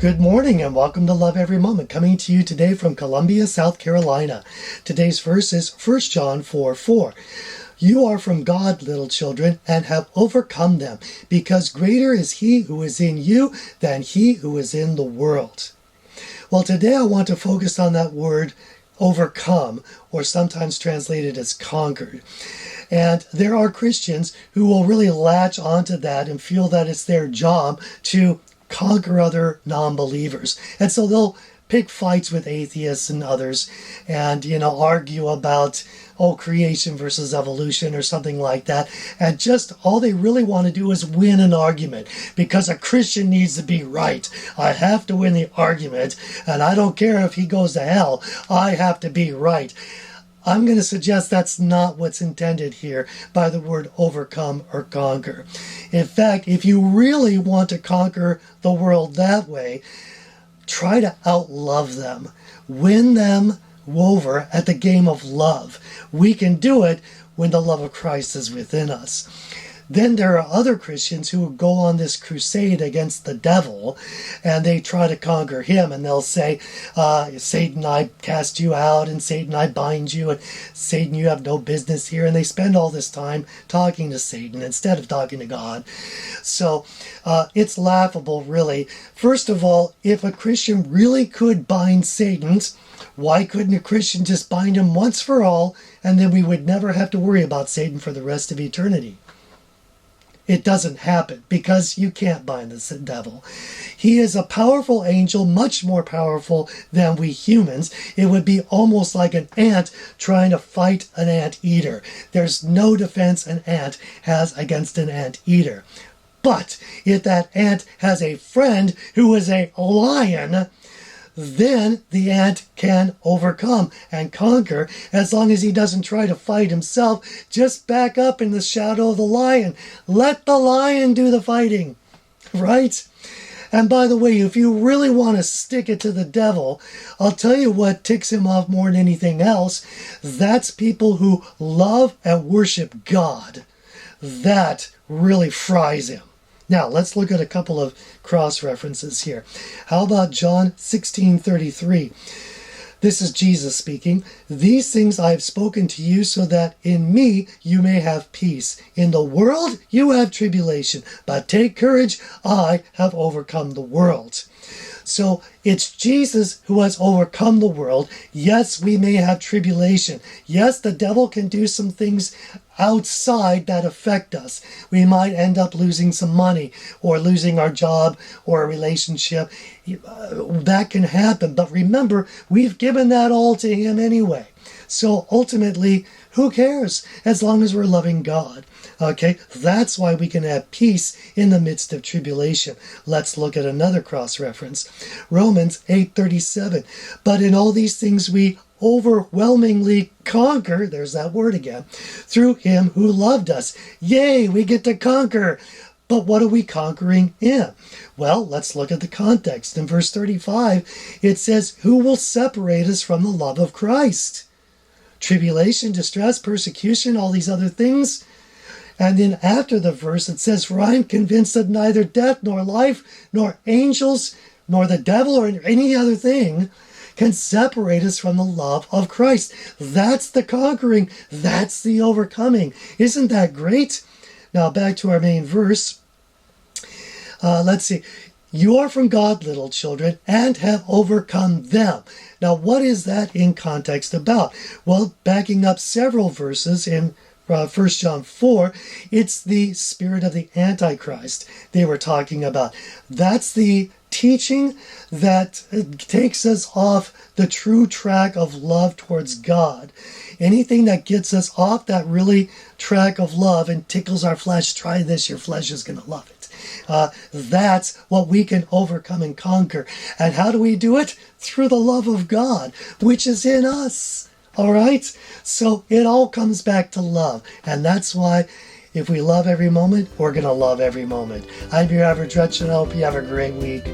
Good morning and welcome to Love Every Moment, coming to you today from Columbia, South Carolina. Today's verse is 1 John 4:4. You are from God, little children, and have overcome them, because greater is he who is in you than he who is in the world. Well, today I want to focus on that word overcome, or sometimes translated as conquered. And there are Christians who will really latch onto that and feel that it's their job to conquer other non-believers. And so they'll pick fights with atheists and others and, argue about, creation versus evolution or something like that. And just all they really want to do is win an argument because a Christian needs to be right. I have to win the argument, and I don't care if he goes to hell. I have to be right. I'm going to suggest that's not what's intended here by the word overcome or conquer. In fact, if you really want to conquer the world that way, try to outlove them. Win them over at the game of love. We can do it when the love of Christ is within us. Then there are other Christians who go on this crusade against the devil, and they try to conquer him, and they'll say, Satan, I cast you out, and Satan, I bind you, and Satan, you have no business here. And they spend all this time talking to Satan instead of talking to God. So it's laughable, really. First of all, if a Christian really could bind Satan, why couldn't a Christian just bind him once for all, and then we would never have to worry about Satan for the rest of eternity? It doesn't happen because you can't bind the devil. He is a powerful angel, much more powerful than we humans. It would be almost like an ant trying to fight an anteater. There's no defense an ant has against an anteater. But if that ant has a friend who is a lion, then the ant can overcome and conquer as long as he doesn't try to fight himself. Just back up in the shadow of the lion. Let the lion do the fighting, right? And by the way, if you really want to stick it to the devil, I'll tell you what ticks him off more than anything else. That's people who love and worship God. That really fries him. Now, let's look at a couple of cross references here. How about John 16:33? This is Jesus speaking. These things I have spoken to you so that in me you may have peace. In the world you have tribulation, but take courage, I have overcome the world. So it's Jesus who has overcome the world. Yes, we may have tribulation. Yes, the devil can do some things outside that affect us. We might end up losing some money or losing our job or a relationship. That can happen. But remember, we've given that all to him anyway. So ultimately, who cares as long as we're loving God? Okay, that's why we can have peace in the midst of tribulation. Let's look at another cross-reference. Romans 8:37. But in all these things we overwhelmingly conquer, there's that word again, through him who loved us. Yay, we get to conquer. But what are we conquering in? Well, let's look at the context. In verse 35, it says, who will separate us from the love of Christ? Tribulation, distress, persecution, all these other things. And then after the verse, it says, for I am convinced that neither death, nor life, nor angels, nor the devil, or any other thing can separate us from the love of Christ. That's the conquering. That's the overcoming. Isn't that great? Now back to our main verse. Let's see. You are from God, little children, and have overcome them. Now, what is that in context about? Well, backing up several verses in 1 John 4, it's the spirit of the Antichrist they were talking about. That's the teaching that takes us off the true track of love towards God. Anything that gets us off that really track of love and tickles our flesh, try this, your flesh is going to love it. That's what we can overcome and conquer. And how do we do it? Through the love of God, which is in us. All right? So it all comes back to love. And that's why if we love every moment, we're going to love every moment. I'm your average Rich, and I hope you have a great week.